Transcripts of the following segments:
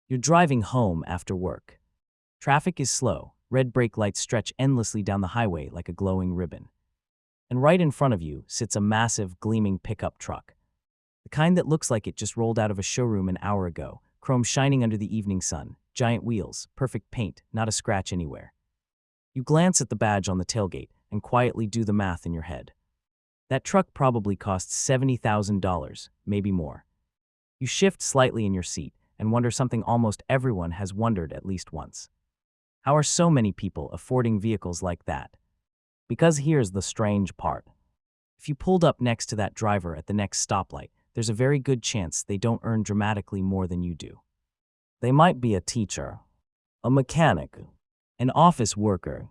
You're driving home after work. Traffic is slow, red brake lights stretch endlessly down the highway like a glowing ribbon. And right in front of you sits a massive, gleaming pickup truck. The kind that looks like it just rolled out of a showroom an hour ago, chrome shining under the evening sun, giant wheels, perfect paint, not a scratch anywhere. You glance at the badge on the tailgate and quietly do the math in your head. That truck probably costs $70,000, maybe more. You shift slightly in your seat and wonder something almost everyone has wondered at least once. How are so many people affording vehicles like that? Because here's the strange part. If you pulled up next to that driver at the next stoplight, there's a very good chance they don't earn dramatically more than you do. They might be a teacher, a mechanic, an office worker,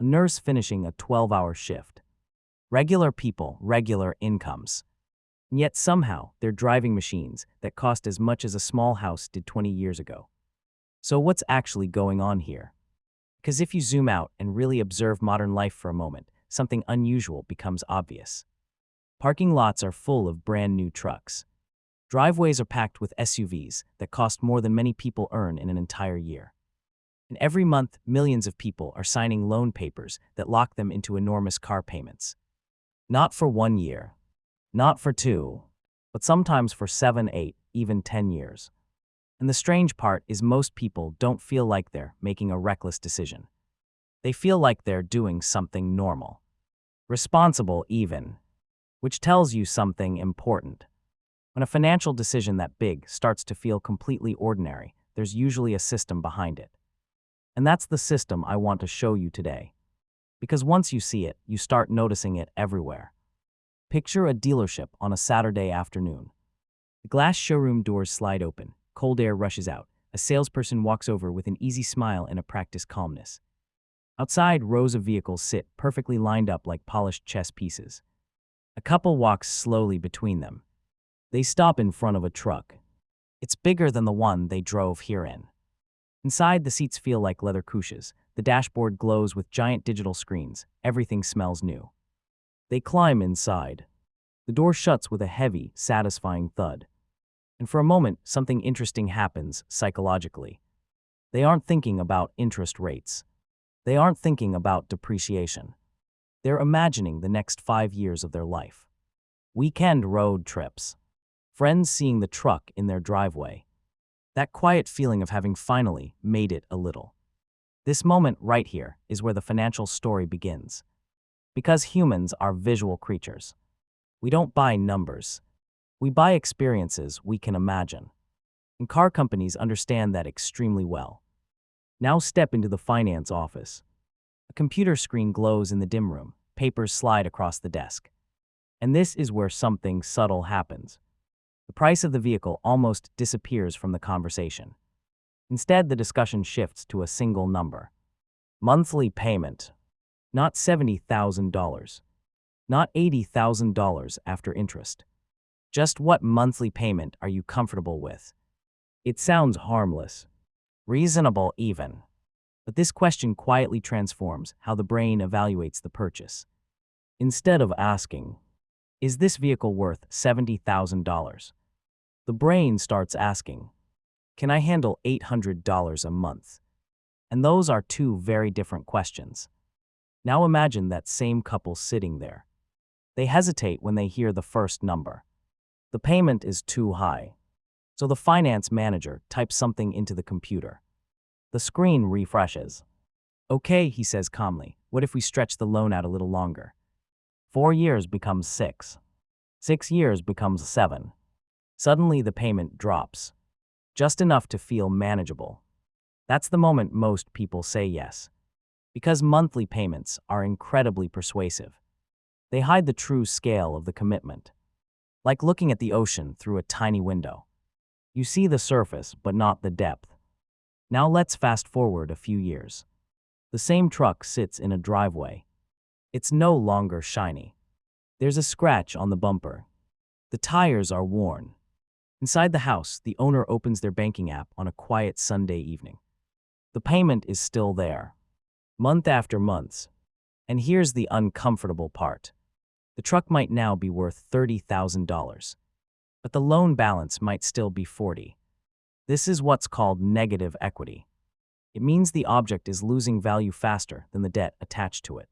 a nurse finishing a 12-hour shift. Regular people, regular incomes. And yet somehow they're driving machines that cost as much as a small house did 20 years ago. So what's actually going on here? Because if you zoom out and really observe modern life for a moment, something unusual becomes obvious. Parking lots are full of brand new trucks. Driveways are packed with SUVs that cost more than many people earn in an entire year. And every month, millions of people are signing loan papers that lock them into enormous car payments. Not for 1 year, not for 2, but sometimes for 7, 8, even 10 years. And the strange part is most people don't feel like they're making a reckless decision. They feel like they're doing something normal. Responsible even. Which tells you something important. When a financial decision that big starts to feel completely ordinary, there's usually a system behind it. And that's the system I want to show you today. Because once you see it, you start noticing it everywhere. Picture a dealership on a Saturday afternoon. The glass showroom doors slide open, cold air rushes out, a salesperson walks over with an easy smile and a practiced calmness. Outside, rows of vehicles sit perfectly lined up like polished chess pieces. A couple walks slowly between them. They stop in front of a truck. It's bigger than the one they drove here in. Inside, the seats feel like leather cushions. The dashboard glows with giant digital screens. Everything smells new. They climb inside. The door shuts with a heavy, satisfying thud. And for a moment, something interesting happens psychologically. They aren't thinking about interest rates. They aren't thinking about depreciation. They're imagining the next 5 years of their life. Weekend road trips. Friends seeing the truck in their driveway. That quiet feeling of having finally made it a little. This moment right here is where the financial story begins. Because humans are visual creatures. We don't buy numbers. We buy experiences we can imagine. And car companies understand that extremely well. Now step into the finance office. A computer screen glows in the dim room. Papers slide across the desk. And this is where something subtle happens. The price of the vehicle almost disappears from the conversation. Instead, the discussion shifts to a single number. Monthly payment. Not $70,000. Not $80,000 after interest. Just what monthly payment are you comfortable with? It sounds harmless. Reasonable even. But this question quietly transforms how the brain evaluates the purchase. Instead of asking, is this vehicle worth $70,000? The brain starts asking, can I handle $800 a month? And those are two very different questions. Now imagine that same couple sitting there. They hesitate when they hear the first number. The payment is too high. So the finance manager types something into the computer. The screen refreshes. Okay, he says calmly, what if we stretch the loan out a little longer? 4 years becomes 6. 6 years becomes 7. Suddenly the payment drops. Just enough to feel manageable. That's the moment most people say yes. Because monthly payments are incredibly persuasive. They hide the true scale of the commitment. Like looking at the ocean through a tiny window. You see the surface, but not the depth. Now let's fast forward a few years. The same truck sits in a driveway. It's no longer shiny. There's a scratch on the bumper. The tires are worn. Inside the house, the owner opens their banking app on a quiet Sunday evening. The payment is still there. Month after month. And here's the uncomfortable part. The truck might now be worth $30,000. But the loan balance might still be $40,000. This is what's called negative equity. It means the object is losing value faster than the debt attached to it.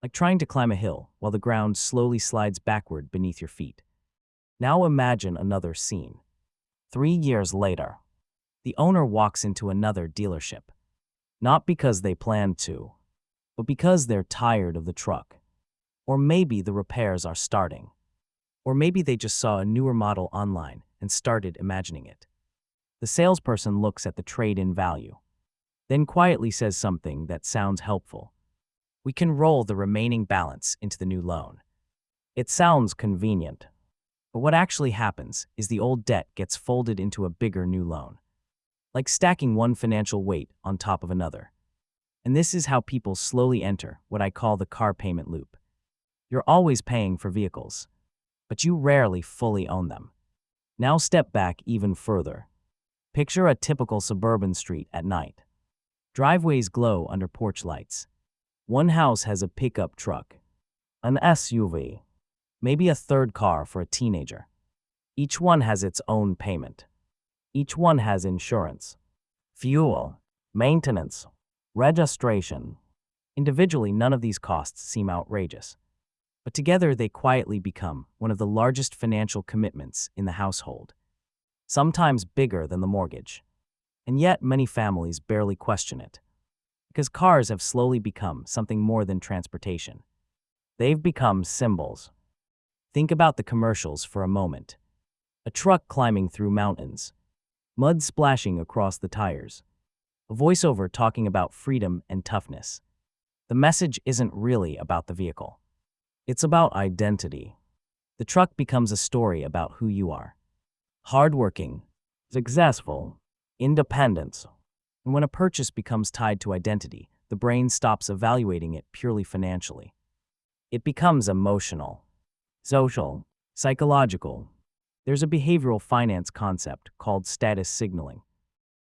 Like trying to climb a hill while the ground slowly slides backward beneath your feet. Now imagine another scene. 3 years later, the owner walks into another dealership. Not because they planned to, but because they're tired of the truck. Or maybe the repairs are starting. Or maybe they just saw a newer model online and started imagining it. The salesperson looks at the trade-in value, then quietly says something that sounds helpful. We can roll the remaining balance into the new loan. It sounds convenient, but what actually happens is the old debt gets folded into a bigger new loan, like stacking one financial weight on top of another. And this is how people slowly enter what I call the car payment loop. You're always paying for vehicles, but you rarely fully own them. Now step back even further. Picture a typical suburban street at night. Driveways glow under porch lights. One house has a pickup truck, an SUV, maybe a third car for a teenager. Each one has its own payment. Each one has insurance, fuel, maintenance, registration. Individually, none of these costs seem outrageous, but together they quietly become one of the largest financial commitments in the household, sometimes bigger than the mortgage. And yet many families barely question it, because cars have slowly become something more than transportation. They've become symbols. Think about the commercials for a moment. A truck climbing through mountains, mud splashing across the tires, a voiceover talking about freedom and toughness. The message isn't really about the vehicle. It's about identity. The truck becomes a story about who you are. Hardworking, successful, independent. And when a purchase becomes tied to identity, the brain stops evaluating it purely financially. It becomes emotional, social, psychological. There's a behavioral finance concept called status signaling.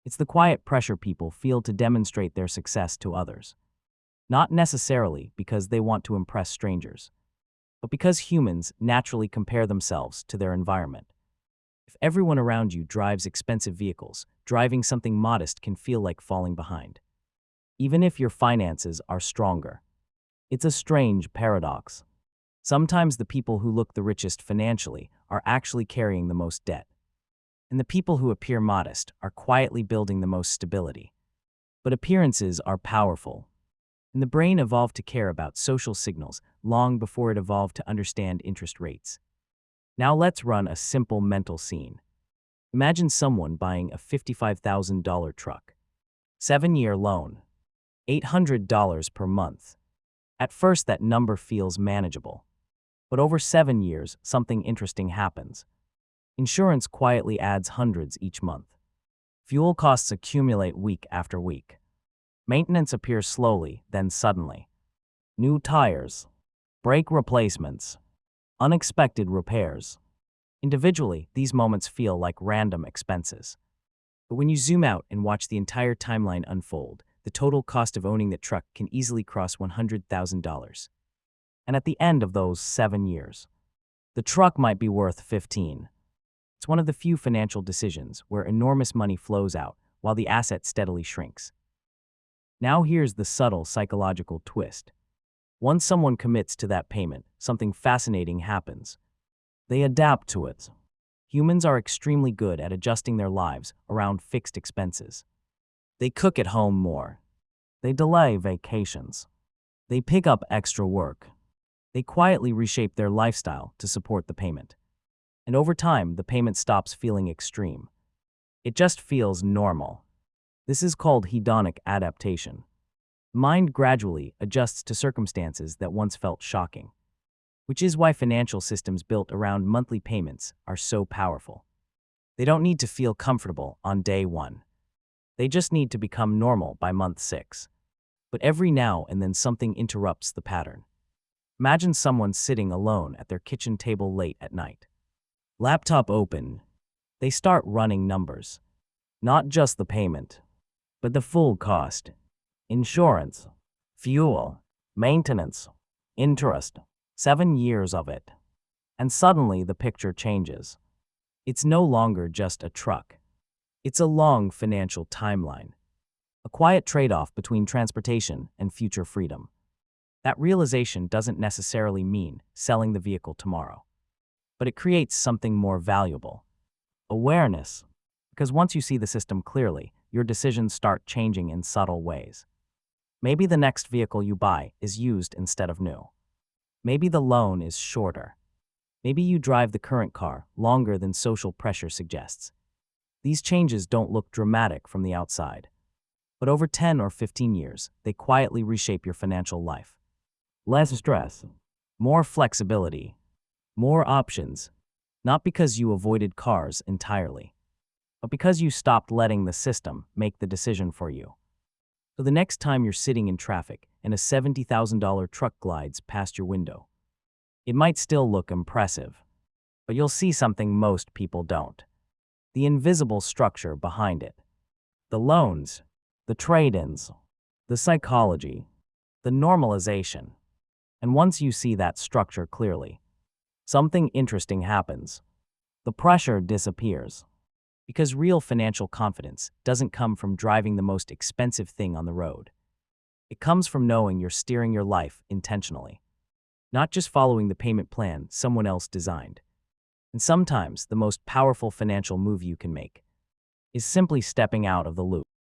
It's the quiet pressure people feel to demonstrate their success to others. Not necessarily because they want to impress strangers, but because humans naturally compare themselves to their environment. If everyone around you drives expensive vehicles, driving something modest can feel like falling behind, even if your finances are stronger. It's a strange paradox. Sometimes the people who look the richest financially are actually carrying the most debt, and the people who appear modest are quietly building the most stability. But appearances are powerful, and the brain evolved to care about social signals long before it evolved to understand interest rates. Now let's run a simple mental scene. Imagine someone buying a $55,000 truck. 7-year loan. $800 per month. At first that number feels manageable. But over 7 years, something interesting happens. Insurance quietly adds hundreds each month. Fuel costs accumulate week after week. Maintenance appears slowly, then suddenly. New tires. Brake replacements. Unexpected repairs. Individually, these moments feel like random expenses. But when you zoom out and watch the entire timeline unfold, the total cost of owning that truck can easily cross $100,000. And at the end of those 7 years, the truck might be worth 15. It's one of the few financial decisions where enormous money flows out while the asset steadily shrinks. Now here's the subtle psychological twist. Once someone commits to that payment, something fascinating happens. They adapt to it. Humans are extremely good at adjusting their lives around fixed expenses. They cook at home more. They delay vacations. They pick up extra work. They quietly reshape their lifestyle to support the payment. And over time, the payment stops feeling extreme. It just feels normal. This is called hedonic adaptation. Mind gradually adjusts to circumstances that once felt shocking, which is why financial systems built around monthly payments are so powerful. They don't need to feel comfortable on day 1. They just need to become normal by month 6. But every now and then something interrupts the pattern. Imagine someone sitting alone at their kitchen table late at night. Laptop open. They start running numbers. Not just the payment, but the full cost. Insurance, fuel, maintenance, interest, 7 years of it. And suddenly the picture changes. It's no longer just a truck. It's a long financial timeline, a quiet trade-off between transportation and future freedom. That realization doesn't necessarily mean selling the vehicle tomorrow, but it creates something more valuable: awareness. Because once you see the system clearly, your decisions start changing in subtle ways. Maybe the next vehicle you buy is used instead of new. Maybe the loan is shorter. Maybe you drive the current car longer than social pressure suggests. These changes don't look dramatic from the outside, but over 10 or 15 years, they quietly reshape your financial life. Less stress, more flexibility, more options, not because you avoided cars entirely, but because you stopped letting the system make the decision for you. So the next time you're sitting in traffic and a $70,000 truck glides past your window, it might still look impressive, but you'll see something most people don't: the invisible structure behind it. The loans, the trade-ins, the psychology, the normalization. And once you see that structure clearly, something interesting happens. The pressure disappears. Because real financial confidence doesn't come from driving the most expensive thing on the road. It comes from knowing you're steering your life intentionally, not just following the payment plan someone else designed. And sometimes the most powerful financial move you can make is simply stepping out of the loop.